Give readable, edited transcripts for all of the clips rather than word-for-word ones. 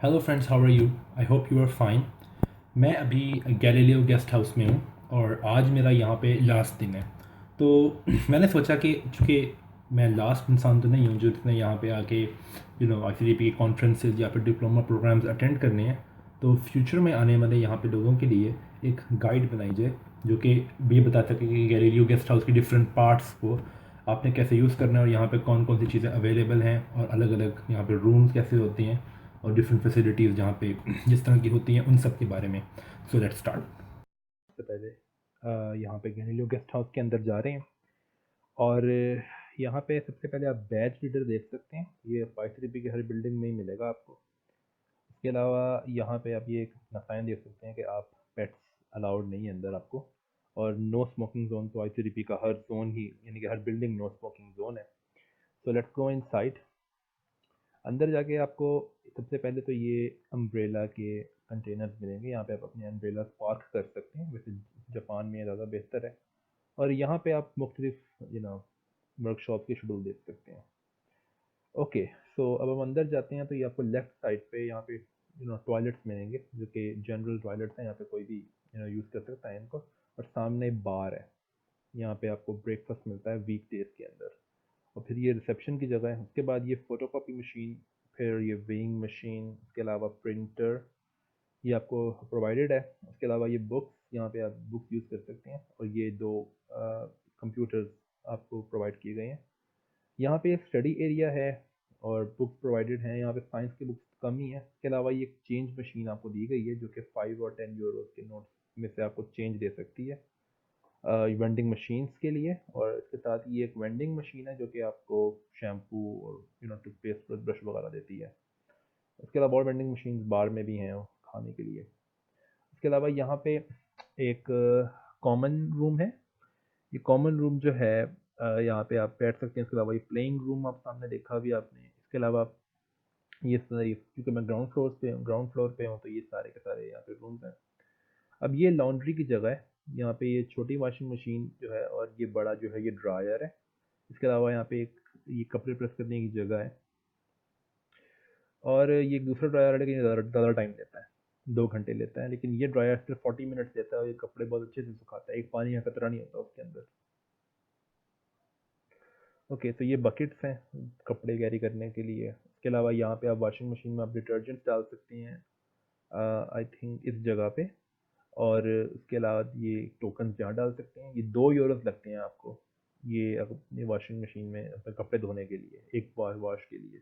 Hello friends, how are you? I hope you are fine. मैं अभी Galileo guest house में हूँ और आज मेरा यहाँ पे लास्ट दिन है। तो मैंने सोचा कि चूँकि मैं लास्ट इंसान तो नहीं हूँ जिसने यहाँ पे आके ICDP के कॉन्फ्रेंसेज या फिर डिप्लोमा प्रोग्राम्स अटेंड करने हैं, तो फ्यूचर में आने वाले यहाँ पे लोगों के लिए एक गाइड बनाई जाए जो कि ये बता सके कि गैलीलियो गेस्ट हाउस की डिफरेंट पार्ट्स को आपने कैसे यूज़ करना है और यहाँ पे कौन कौन सी चीज़ें अवेलेबल हैं और अलग अलग यहाँ पे रूम्स कैसे होते हैं और डिफरेंट फैसिलिटीज़ जहाँ पे जिस तरह की होती हैं उन सब के बारे में। So let's start. सबसे पहले यहाँ पे गैलीलियो गेस्ट हाउस के अंदर जा रहे हैं और यहाँ पे सबसे पहले आप बैच रीडर देख सकते हैं। ये 5 रुपये की हर बिल्डिंग में ही मिलेगा आपको। इसके अलावा यहाँ पे आप ये एक साइन देख सकते हैं कि आप पेट्स अलाउड नहीं है अंदर आपको, और नो स्मोकिंग जोन। तो 5 रुपये का हर जोन ही यानी कि हर बिल्डिंग नो स्मोकिंग जोन है। So let's go in side. अंदर जाके आपको सबसे पहले तो ये अम्ब्रेला के कंटेनर्स मिलेंगे। यहाँ पे आप अपने अम्ब्रेला पार्क कर सकते हैं। वैसे जापान में ज़्यादा बेहतर है। और यहाँ पे आप मुख्तलिफ वर्कशॉप के शेड्यूल देख सकते हैं। ओके, सो अब हम अंदर जाते हैं तो ये आपको लेफ़्ट साइड पे यहाँ पे टॉयलेट्स मिलेंगे जो कि जनरल टॉयलेट्स हैं। यहाँ पे कोई भी यूज़ कर सकता है इनको। और सामने बार है। यहाँ पे आपको ब्रेकफास्ट मिलता है वीक डेज के अंदर। और फिर ये रिसेप्शन की जगह है। उसके बाद ये फ़ोटोकॉपी मशीन, फिर ये वेइंग मशीन, उसके अलावा प्रिंटर ये आपको प्रोवाइडेड है। उसके अलावा ये बुक्स, यहाँ पे आप बुक्स यूज़ कर सकते हैं। और ये दो कंप्यूटर्स आपको प्रोवाइड किए गए हैं। यहाँ पे एक स्टडी एरिया है और बुक्स प्रोवाइडेड हैं। यहाँ पे साइंस की बुक्स कम ही है। इसके अलावा ये एक चेंज मशीन आपको दी गई है जो कि 5 और 10 यूरोस के नोट्स में से आपको चेंज दे सकती है वेंडिंग मशीन्स के लिए। और इसके साथ ही एक वेंडिंग मशीन है जो कि आपको शैम्पू और टूथपेस्ट ब्रश वगैरह देती है। इसके अलावा और वेंडिंग मशीन्स बार में भी हैं खाने के लिए। इसके अलावा यहाँ पे एक कॉमन रूम है। ये कॉमन रूम जो है यहाँ पे आप बैठ सकते हैं। इसके अलावा ये प्लेइंग रूम आप सामने देखा भी आपने। इसके अलावा ये सारी, क्योंकि मैं ग्राउंड फ्लोर पे हूँ तो ये सारे के सारे यहाँ पे रूम्स हैं। अब ये लॉन्ड्री की जगह है। यहाँ पे ये छोटी वॉशिंग मशीन जो है और ये बड़ा जो है ये ड्रायर है। इसके अलावा यहाँ पे एक ये कपड़े प्रेस करने की जगह है। और ये दूसरा ड्रायर है लेकिन ज़्यादा टाइम लेता है, 2 घंटे लेता है। लेकिन ये ड्रायर सिर्फ 40 मिनट्स लेता है और ये कपड़े बहुत अच्छे से सुखाता है। एक पानी का कतरा नहीं होता उसके अंदर। ओके, तो ये बकेट्स हैं कपड़े कैरी करने के लिए। इसके अलावा यहाँ पे आप वॉशिंग मशीन में आप डिटर्जेंट्स डाल सकते हैं आई थिंक इस जगह पे। और उसके अलावा ये टोकन यहाँ डाल सकते हैं। ये 2 यूरोस लगते हैं आपको ये अपनी वॉशिंग मशीन में अपने कपड़े धोने के लिए, एक वॉश के लिए।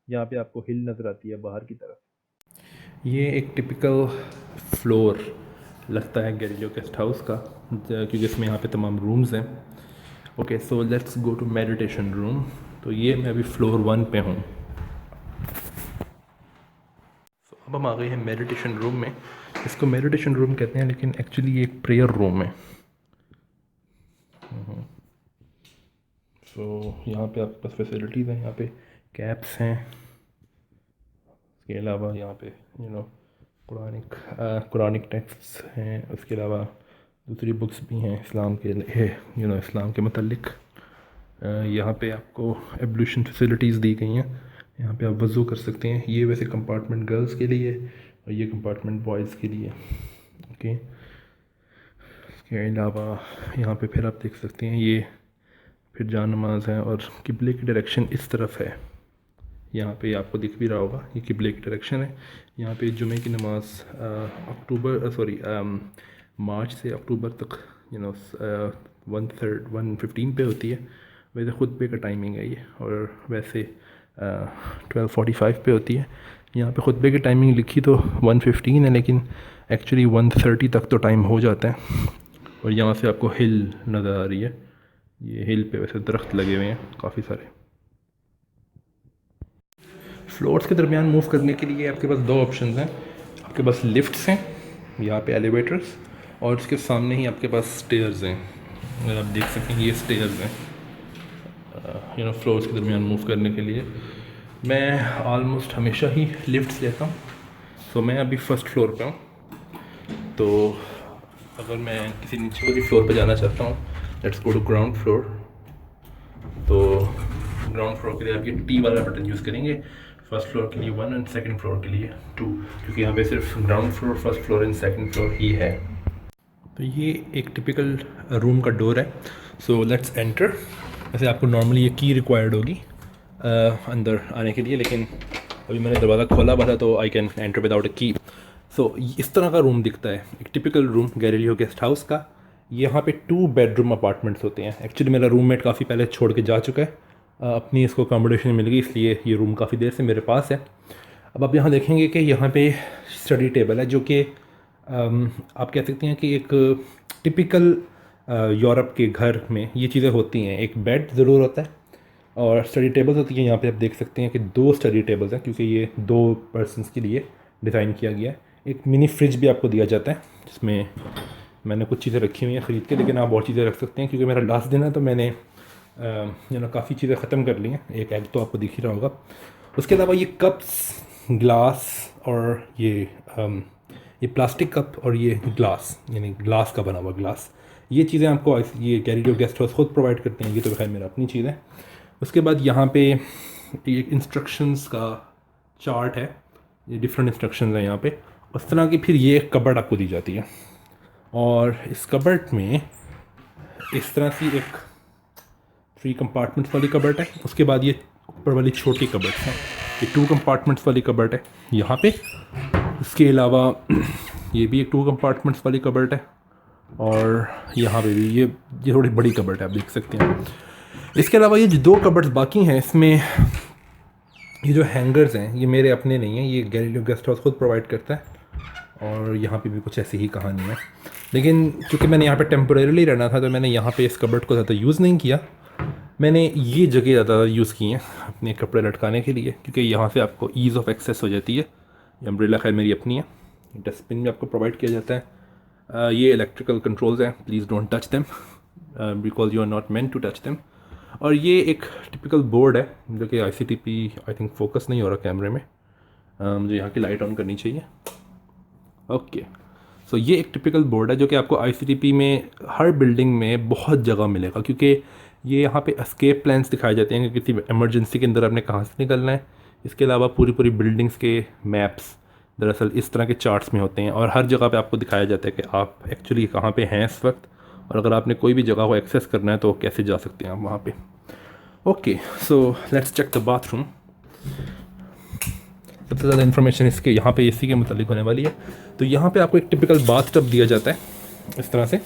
यहाँ पे आपको हिल नज़र आती है बाहर की तरफ। ये एक टिपिकल फ्लोर लगता है गैलीलियो गेस्ट हाउस का, क्योंकि इसमें यहाँ पे तमाम रूम्स हैं। Okay, so let's go to meditation room. तो ये मैं अभी फ्लोर 1 पे हूँ। अब हम आ गए हैं मेडिटेशन रूम में। इसको मेडिटेशन रूम कहते हैं लेकिन एक्चुअली ये एक प्रेयर रूम है। सो यहाँ पे आपके पास फैसिलिटीज़ हैं। यहाँ पे कैप्स हैं। इसके अलावा यहाँ पे कुरानिक टेक्स्ट्स हैं। उसके अलावा दूसरी बुक्स भी हैं इस्लाम के लिए, इस्लाम के मतलब। यहाँ पे आपको एब्लूशन फैसिलिटीज़ दी गई हैं। यहाँ पे आप वज़ू कर सकते हैं। ये वैसे कंपार्टमेंट गर्ल्स के लिए और ये कंपार्टमेंट बॉयज़ के लिए। ओके, इसके अलावा यहाँ पे फिर आप देख सकते हैं ये फिर जान नमाज है और किबले की डायरेक्शन इस तरफ है। यहाँ पे आपको दिख भी रहा होगा ये किबले की डायरेक्शन है। यहाँ पे जुमे की नमाज मार्च से अक्टूबर तक 1:15 पे होती है। वैसे खुतबे का टाइमिंग है ये, और वैसे 12:45 पे होती है। यहाँ पे खुतबे की टाइमिंग लिखी तो 1:15 है लेकिन एक्चुअली 1:30 तक तो टाइम हो जाता है। और यहाँ से आपको हिल नज़र आ रही है। ये हिल पे वैसे दरख्त लगे हुए हैं काफ़ी सारे। फ्लोर्स के दरमियान मूव करने के लिए आपके पास 2 ऑप्शंस हैं। आपके पास लिफ्ट्स हैं, यहाँ पे एलिवेटर्स, और उसके सामने ही आपके पास स्टेयर्स हैं। अगर आप देख सकें ये स्टेयर्स हैं फ्लोर्स के दरमियान मूव करने के लिए। मैं ऑलमोस्ट हमेशा ही लिफ्ट्स लेता हूँ। सो मैं अभी फर्स्ट फ्लोर पे हूँ। तो अगर मैं किसी नीचे वाली फ्लोर पे जाना चाहता हूँ, let's go to ground floor. तो ग्राउंड फ्लोर के लिए आप ये टी वाला बटन यूज़ करेंगे। फर्स्ट फ्लोर के लिए 1 एंड सेकंड फ्लोर के लिए 2, क्योंकि यहाँ पे सिर्फ ground floor, first floor and second floor ही है। तो ये एक टिपिकल रूम का डोर है। So let's enter. वैसे आपको नॉर्मली ये की रिक्वायर्ड होगी अंदर आने के लिए, लेकिन अभी मैंने दरवाज़ा खोला हुआ था तो I can enter without a की। सो इस तरह का रूम दिखता है, एक typical room Galileo guest house का। यहाँ पे 2 बेडरूम अपार्टमेंट्स होते हैं। एक्चुअली मेरा रूममेट काफ़ी पहले छोड़ के जा चुका है, अपनी इसको अकोमोडेशन मिल गई, इसलिए ये रूम काफ़ी देर से मेरे पास है। अब आप यहाँ देखेंगे कि यहाँ पे स्टडी टेबल है, जो कि आप कह सकते हैं कि एक टिपिकल यूरोप के घर में ये चीज़ें होती हैं। एक बेड ज़रूर होता है और स्टडी टेबल्स होती हैं। यहाँ पे आप देख सकते हैं कि 2 स्टडी टेबल्स हैं, क्योंकि ये 2 पर्सनस के लिए डिज़ाइन किया गया है। एक मिनी फ्रिज भी आपको दिया जाता है, जिसमें मैंने कुछ चीज़ें रखी हुई हैं ख़रीद के, लेकिन आप और चीज़ें रख सकते हैं। क्योंकि मेरा लास्ट दिन है तो मैंने काफ़ी चीज़ें ख़त्म कर ली हैं। एक एग तो आपको दिख ही रहा होगा। उसके अलावा ये कप्स, ग्लास और ये प्लास्टिक कप और ये ग्लास, यानी ग्लास का बना हुआ ग्लास, ये चीज़ें आपको ये गैलीलियो गेस्ट हाउस खुद प्रोवाइड करते हैं। ये तो खैर मेरा अपनी चीज़ है। उसके बाद यहाँ पे एक इंस्ट्रक्शंस का चार्ट है, ये डिफरेंट इंस्ट्रक्शंस हैं यहाँ पे। उस तरह की फिर ये कबर्ड आपको दी जाती है, और इस कबर्ड में इस तरह से एक 3 कंपार्टमेंट्स वाली कबर्ड है। उसके बाद ये ऊपर वाली छोटी कबर्ड है, ये 2 कंपार्टमेंट्स वाली कबर्ड है यहाँ पे। इसके अलावा ये भी एक 2 कंपार्टमेंट्स वाली कबर्ड है, और यहाँ पे भी ये थोड़ी बड़ी कबर्ड है, आप देख सकते हैं। इसके अलावा ये जो 2 कबर्ड्स बाकी हैं, इसमें ये जो हैंगर्स हैं ये मेरे अपने नहीं हैं, ये गैलीलियो गेस्ट हाउस खुद प्रोवाइड करता है। और यहाँ पे भी कुछ ऐसी ही कहानी है, लेकिन क्योंकि मैंने यहाँ पे टेम्परेरीली रहना था तो मैंने यहाँ पे इस कबर्ड को ज़्यादा यूज़ नहीं किया। मैंने ये जगह ज़्यादा यूज़ की हैं अपने कपड़े लटकाने के लिए, क्योंकि यहाँ से आपको ईज़ ऑफ एक्सेस हो जाती है। ये अम्ब्रेला खैर मेरी अपनी है। डस्टबिन भी आपको प्रोवाइड किया जाता है। ये इलेक्ट्रिकल कंट्रोल्स हैं, please don't touch them because you are not meant to touch them. और ये एक टिपिकल बोर्ड है जो कि ICTP आई थिंक फोकस नहीं हो रहा कैमरे में। मुझे यहाँ की लाइट ऑन करनी चाहिए। ओके, सो ये एक टिपिकल बोर्ड है जो कि आपको ICTP में हर बिल्डिंग में बहुत जगह मिलेगा, क्योंकि ये यहाँ पे एस्केप प्लान्स दिखाए जाते हैं कि किसी इमरजेंसी के अंदर आपने कहाँ से निकलना है। इसके अलावा पूरी पूरी बिल्डिंग्स के मैप्स दरअसल इस तरह के चार्ट्स में होते हैं, और हर जगह पे आपको दिखाया जाता है कि आप एक्चुअली कहाँ पे हैं इस वक्त, और अगर आपने कोई भी जगह को एक्सेस करना है तो कैसे जा सकते हैं आप वहाँ पे। Okay, so let's check the bathroom. सबसे ज़्यादा इन्फॉर्मेशन इसके यहाँ पे AC के मुतालिक होने वाली है। तो यहाँ पे आपको एक टिपिकल बाथ टब दिया जाता है इस तरह से,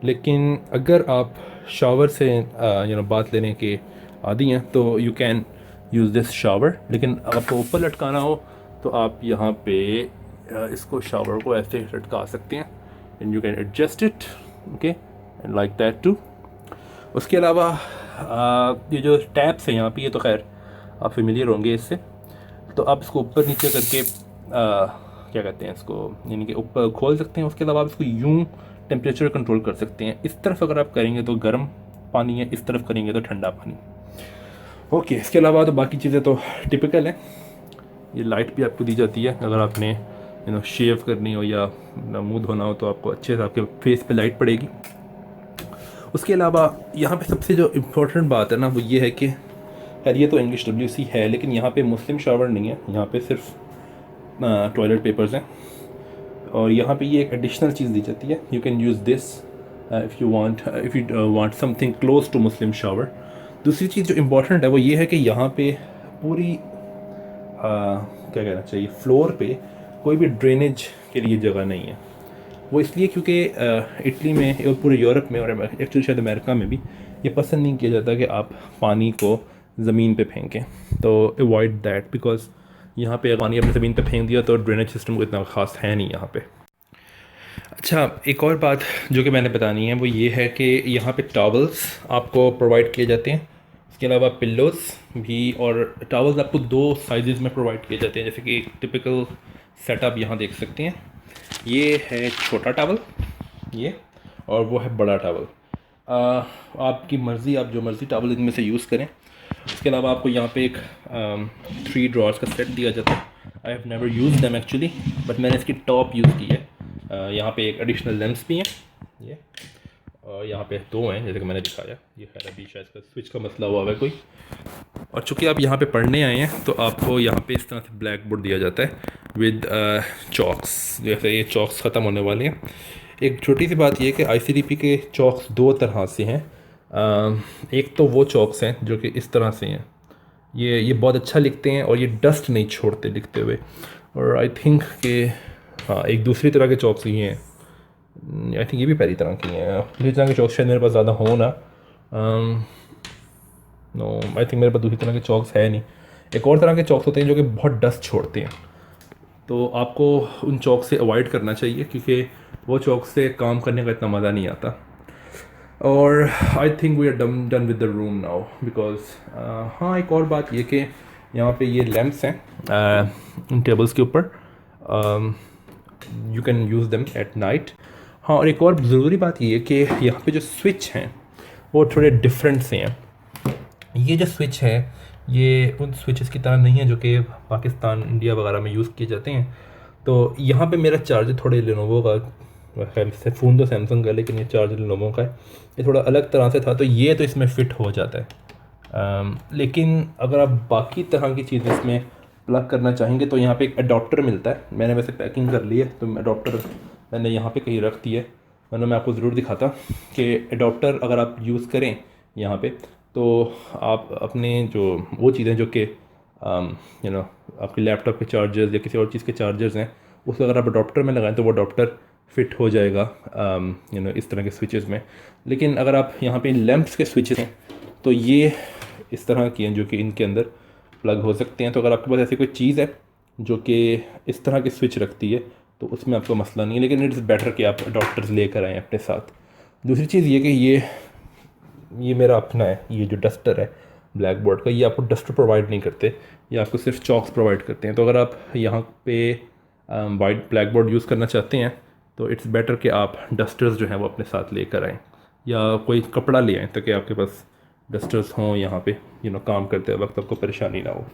लेकिन अगर आप शावर से बाथ लेने के आदी हैं तो you can use this shower. लेकिन आपको ऊपर लटकाना हो तो आप यहाँ पे इसको शावर को ऐसे लटका सकते हैं, and you can adjust it, okay, and like that too. उसके अलावा ये जो टैप्स हैं यहाँ पे, ये तो खैर आप फेमिलियर होंगे इससे। तो आप इसको ऊपर नीचे करके क्या कहते हैं इसको, यानी कि ऊपर खोल सकते हैं। उसके अलावा आप इसको यूं टेम्परेचर कंट्रोल कर सकते हैं। इस तरफ अगर आप करेंगे तो गर्म पानी है, इस तरफ करेंगे तो ठंडा पानी। ओके, इसके अलावा तो बाकी चीज़ें तो टिपिकल हैं। ये लाइट भी आपको दी जाती है, अगर आपने शेव करनी हो या मुँह धोना हो तो आपको अच्छे से आपके फेस पे लाइट पड़ेगी। उसके अलावा यहाँ पे सबसे जो इम्पोर्टेंट बात है ना, वो ये है कि खैर ये तो इंग्लिश WC है, लेकिन यहाँ पे मुस्लिम शावर नहीं है, यहाँ पे सिर्फ टॉयलेट पेपर्स हैं। और यहाँ पे ये एक एडिशनल चीज़ दी जाती है, you can use this if you want something close to Muslim shower. दूसरी चीज़ जो इम्पोर्टेंट है वो ये है कि यहाँ पे पूरी क्या कहना चाहिए, फ्लोर पे कोई भी ड्रेनेज के लिए जगह नहीं है। वो इसलिए क्योंकि इटली में और पूरे यूरोप में और एक्चुअली शायद अमेरिका में भी ये पसंद नहीं किया जाता कि आप पानी को ज़मीन पे फेंकें। तो अवॉइड दैट, बिकॉज यहाँ पे पानी अपनी ज़मीन पे फेंक दिया तो ड्रेनेज सिस्टम को इतना ख़ास है नहीं यहाँ पे। अच्छा, एक और बात जो कि मैंने बतानी है वो ये है कि यहाँ पे टॉवल्स आपको प्रोवाइड किए जाते हैं। इसके अलावा पिल्लोज़ भी, और टॉवल्स आपको 2 साइज़ में प्रोवाइड किए जाते हैं। जैसे कि एक टिपिकल सेटअप यहाँ देख सकते हैं, ये है छोटा टॉवल ये, और वो है बड़ा टॉवल। आपकी मर्ज़ी, आप जो मर्ज़ी टॉवल इनमें से यूज़ करें। इसके अलावा आपको यहाँ पे एक 3 ड्रॉर्स का सेट दिया जाता है। I have never use them actually, but मैंने इसकी टॉप यूज़ की है। यहाँ पे एक एडिशनल लेंस भी हैं ये, और यहाँ पे 2 हैं जैसे कि मैंने दिखाया। ये खैर अभी शायद इसका स्विच का मसला हुआ है कोई। और चूँकि आप यहाँ पे पढ़ने आए हैं तो आपको यहाँ पे इस तरह से ब्लैक बोर्ड दिया जाता है विद चॉक्स। जैसे ये चॉक्स ख़त्म होने वाले हैं। एक छोटी सी बात ये है कि आईसीडीपी के चॉक्स दो तरह से हैं। एक तो वो चॉक्स हैं जो कि इस तरह से हैं, ये बहुत अच्छा लिखते हैं और ये डस्ट नहीं छोड़ते लिखते हुए। और आई थिंक कि हाँ, एक दूसरी तरह के चॉक्स ये हैं, आई थिंक ये भी पहली तरह की हैं। दूसरी तरह के चॉक्स शायद मेरे पास ज़्यादा हो ना, नो आई थिंक मेरे पास दूसरी तरह के चॉक्स है नहीं। एक और तरह के चॉक्स होते हैं जो कि बहुत डस्ट छोड़ते हैं, तो आपको उन चॉक से अवॉइड करना चाहिए क्योंकि वो चॉक से काम करने का इतना मज़ा नहीं आता। और I think we are done with the room now because हाँ, एक और बात ये कि यहाँ पे ये लैंप्स हैं इन टेबल्स के ऊपर, you can use them at night. हाँ, और एक और ज़रूरी बात ये है कि यहाँ पे जो स्विच हैं वो थोड़े डिफरेंट से हैं। ये जो स्विच है ये उन स्विचेस की तरह नहीं है जो कि पाकिस्तान, इंडिया वगैरह में यूज़ किए जाते हैं। तो यहाँ पे मेरा चार्जर थोड़े लेनोवो का, खैर से फ़ोन तो सैमसंग का, लेकिन ये चार्जर लेनोवो का है, ये थोड़ा अलग तरह से था, तो ये तो इसमें फ़िट हो जाता है। लेकिन अगर आप बाकी तरह की चीज़ें इसमें प्लग करना चाहेंगे तो यहाँ पे एक अडॉप्टर मिलता है। मैंने वैसे पैकिंग कर ली है तो अडॉप्टर मैंने यहाँ पे कहीं रख दिया है, वरना मैं आपको ज़रूर दिखाता कि अडॉप्टर अगर आप यूज़ करें यहाँ पे तो आप अपने जो वो चीज़ें जो कि यू नो आपके लैपटॉप के चार्जर्स या किसी और चीज़ के चार्जर्स हैं, उसको अगर आप अडॉप्टर में लगाएं तो वो अडॉप्टर फिट हो जाएगा इस तरह के स्विचेस में। लेकिन अगर आप यहाँ पे लैंप्स के स्विचेस हैं तो ये इस तरह की हैं जो कि इनके अंदर प्लग हो सकते हैं। तो अगर आपके पास ऐसी कोई चीज़ है जो कि इस तरह की स्विच रखती है तो उसमें आपको मसला नहीं है, लेकिन इट्स बेटर कि आप अडॉप्टर्स लेकर आएँ अपने साथ। दूसरी चीज़ ये कि ये मेरा अपना है, ये जो डस्टर है ब्लैक बोर्ड का, ये आपको डस्टर प्रोवाइड नहीं करते, ये आपको सिर्फ चॉक्स प्रोवाइड करते हैं। तो अगर आप यहाँ पे वाइट ब्लैक बोर्ड यूज़ करना चाहते हैं तो इट्स बेटर कि आप डस्टर्स जो हैं वो अपने साथ लेकर आएँ या कोई कपड़ा ले आएँ ताकि आपके पास डस्टर्स हों यहाँ पे काम करते वक्त आपको परेशानी ना हो।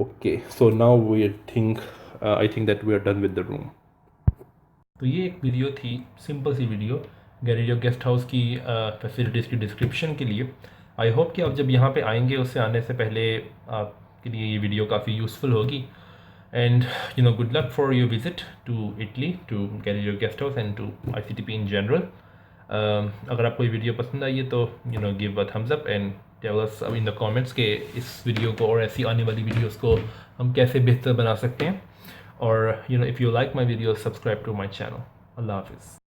Okay, so now we think I think that we are done with the room. तो ये एक वीडियो थी, सिंपल सी वीडियो गैरेलियो गेस्ट हाउस की फैसिलिटीज़ की डिस्क्रिप्शन के लिए। आई होप कि आप जब यहाँ पे आएंगे उससे आने से पहले आपके लिए ये वीडियो काफ़ी यूज़फुल होगी। And good luck for your visit to Italy, to Galileo guest house and to ICTP in general. अगर आपको ये वीडियो पसंद आई है तो give a thumbs up and tell us in the comments के इस वीडियो को और ऐसी आने वाली वीडियोस को हम कैसे बेहतर बना सकते हैं। और if you like my video, subscribe to my channel. अल्लाह हाफिज़।